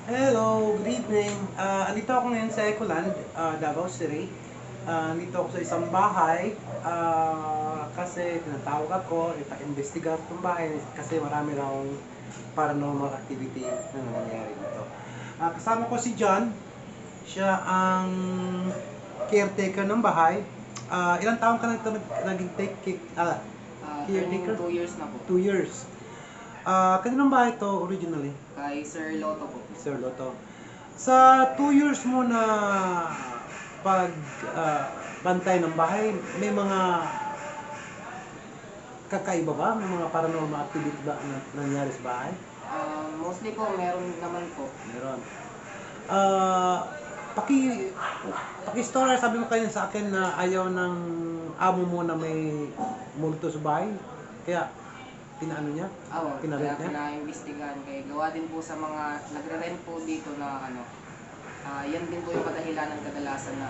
Hello, good evening. Andito ako ngayon sa Ecoland, Davao City. Andito ako sa isang bahay kasi tinatawag ako, ipa-investigar itong bahay kasi marami raw paranormal activity na nangyayari dito. Kasama ko si John, siya ang caretaker ng bahay. Ilang taon ka na ito naging caretaker? Turning 2 years na po. 2 years. Kaninong bahay ito originally? Kay Sir Lotto po. Sir Lotto. Sa 2 years mo na pag bantay ng bahay, may mga kakaiba ba? May mga paranormal activity ba na nangyari sa bahay? Mostly po, meron naman po. Meron. Ah, paki paki-story, sabi mo kanina sa akin na ayaw ng amo mo na may multo sa bahay. Kaya pinaano niya? Kaya Pinarent niya? pinaimbestigahan. Kaya gawa din po sa mga nagre-rent po dito na yan din po yung kadahilanan kadalasan na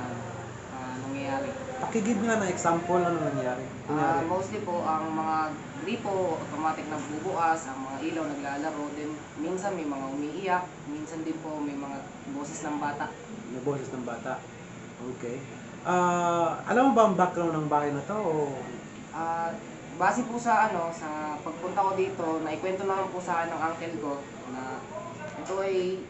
nangyayari. Pakigib nga na example ano nangyari. Mostly po, ang mga gripo, automatic na bubukas, ang mga ilaw naglalaro, din minsan may mga umiiyak, minsan din po may mga boses ng bata. May boses ng bata. Okay. Alam mo ba ang background ng bahay na to? Base po sa sa pagpunta ko dito, naikwento naman po sa akin ng uncle ko na ito ay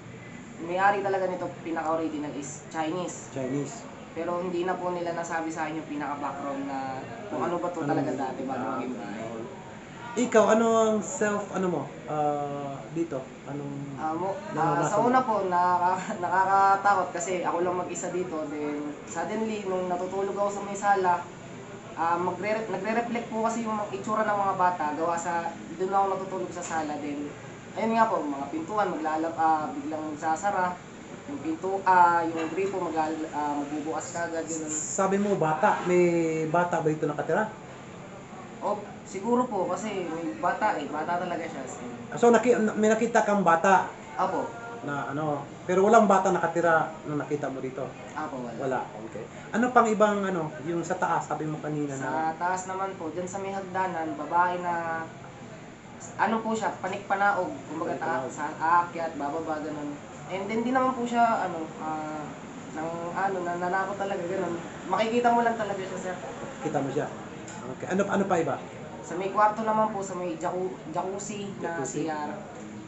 may-ari talaga nito, pinaka-original is Chinese. Chinese. Pero hindi na po nila nasabi sa akin yung pinaka-background na kung ano ba to talaga dati bago maging bahay. Ikaw, ano ang mo, dito? Anong Sa una po, nakakatakot kasi ako lang mag-isa dito. Then, suddenly, nung natutulog ako sa may sala, nagre-reflect po kasi yung itsura ng mga bata gawa sa doon ako natutulog sa sala din. Ayun nga po, mga pintuan biglang magsasara. Yung yung gripo magbubukas kagad yun. Sabi mo bata, may bata ba dito nakatira? O siguro po kasi may bata bata talaga siya. So may nakita kang bata Apo. na pero walang bata nakatira na nakita mo dito? Apo, wala. Wala, okay. Ano pang ibang yung sa taas, sabi mo kanina na Sa taas naman po, dyan sa may hagdanan, babae na po siya, panik-panaog, kumbaga sa aakyat, bababa, ganun. And then di naman po siya, nananakot talaga, ganun. Makikita mo lang talaga siya, sir. kita mo siya. Okay. Ano pa iba? Sa may kwarto naman po, sa may jacuzzi na Jacuzzi. CR,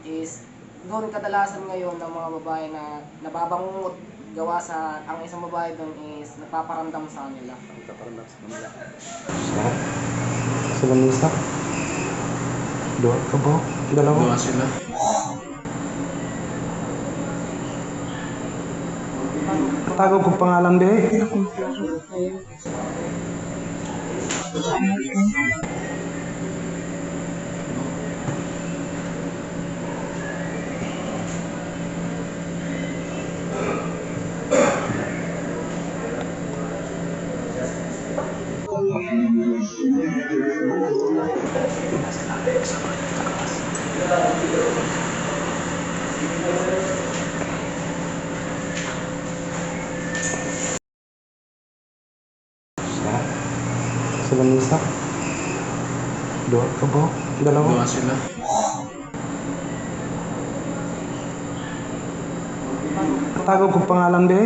is doon kadalasan ngayon ng mga babae na nababangungot gawa sa, ang isang babae doon is nagpaparamdam sa kanila. Nagpaparamdam sa kanila. Sa lamisa? Dua ka ba? Dalawa? Dua sila. Tago kong pangalan be. Sa lamisa? Dua ka ba? Dalawa? Dua sila. Tago kong pangalan be.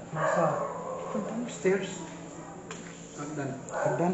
Nasa stairs. Hagdan.